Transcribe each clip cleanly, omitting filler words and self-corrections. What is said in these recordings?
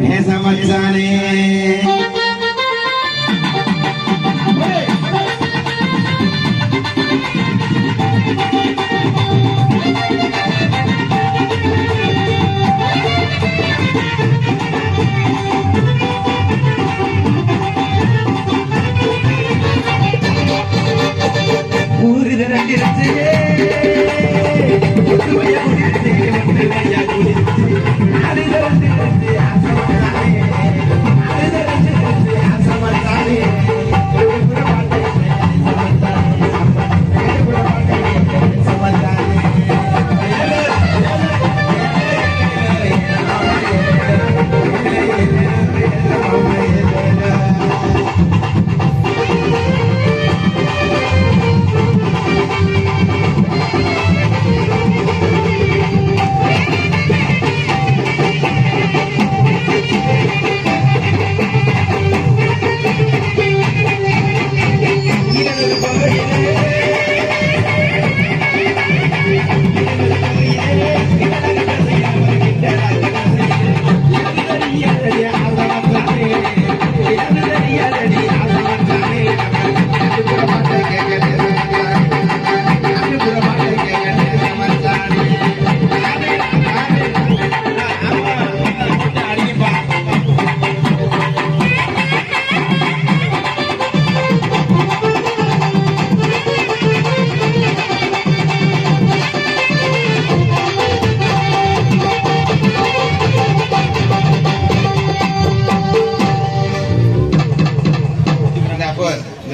நேசமச்சானே ஊரு திரண்டிருச்சு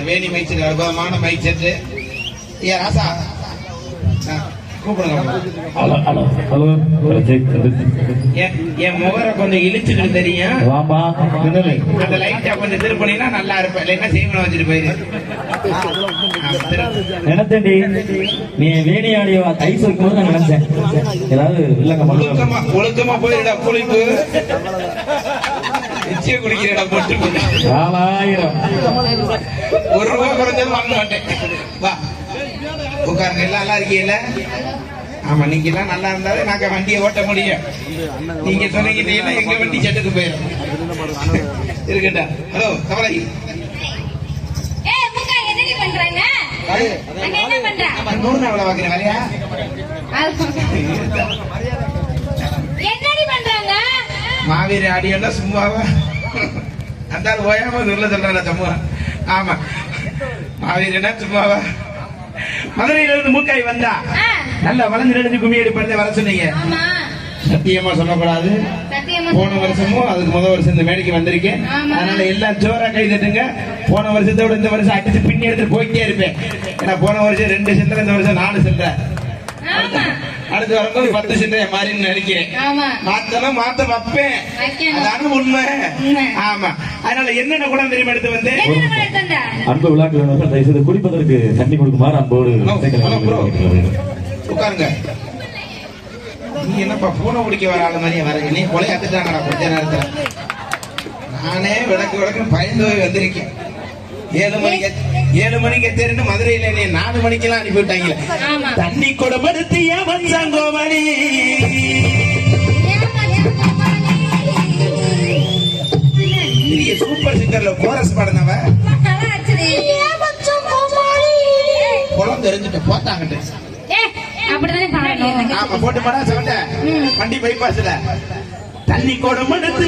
வேணி மைச்சல் அற்புதமான மைச்சல் ஏன் ராசா என் முகரை கொஞ்சம் இழிச்சுக்கிட்டு தெரியும் அந்த லைட்டா கொஞ்சம் திருப்பினா நல்லா இருப்பேன் இல்லைன்னா செய்வன வச்சுட்டு போயிரு நினைச்சேன்டி நீ வேணியாடிய ஐஸ் வைக்கும் போது நான் நினைச்சேன் ஏதாவது இல்லங்க ஒழுக்கமா போயிடா குளிப்பு நிச்சயம் குடிக்கிறடா போட்டு 4000 1 ரூபா குறைஞ்சது வாங்க மாட்டேன் வா உட்காருங்க எல்லாம் நல்லா இருக்கீங்கல்ல ஆமா நீங்க எல்லாம் நல்லா இருந்தாலே நாங்க வண்டியை ஓட்ட முடியும் நீங்க சொன்னீங்கன்னா எங்க வண்டி செட்டுக்கு போயிடும் இருக்கட்டா ஹலோ கவலை மாவீர ஆடியோட சும்மாவா அந்த ஓயாம சொல்ல சொல்றாங்க சமூக ஆமா மாவீரனா சும்மாவா மதுரையில இருந்து மூக்காய் வந்தா நல்ல வளர்ந்து நெடுஞ்சு கும்மி எடுப்பதை வர சொன்னீங்க சத்தியமா சொல்லக்கூடாது போன வருஷமும் அதுக்கு முதல் வருஷம் இந்த மேடைக்கு வந்திருக்கேன் அதனால எல்லாம் ஜோரா கை தட்டுங்க போன வருஷத்தோட இந்த வருஷம் அடிச்சு பின்னி எடுத்து போயிட்டே இருப்பேன் ஏன்னா போன வருஷம் 2 சென்டர் இந்த வருஷம் 4 சென்டர் அடுத்து வரும்போது 10 சென்டர் மாறின்னு நினைக்கிறேன் மாத்தலாம் மாத்த வைப்பேன் அதான உண்மை ஆமா அதனால என்னென்ன கூட தெரியுமா எடுத்து வந்தேன் அன்பு விழாக்கள் குடிப்பதற்கு தண்ணி கொடுக்குமாறு அன்போடு உட்காருங்க நீ என்னப்பா பூனை பிடிக்க வர ஆளு மாதிரியே வர நீ கொலை அத்துட்டாங்கடா கொஞ்ச நேரத்துல நானே விளக்கு பயந்து போய் வந்திருக்கேன் 7 மணிக்கு தெரிந்து மதுரையில நீ 4 மணிக்கெல்லாம் அனுப்பி விட்டாங்களே தண்ணி கொடுப்படுத்திய வந்தாங்கோமணி சூப்பர் சிங்கர்ல கோரஸ் பாடினவ குளம் தெரிஞ்சுட்டு போட்டாங்கட்டு ஆமா போட்டு போடா சொல்லிட்ட வண்டி பைபாஸ்ல தண்ணி குடம் எடுத்து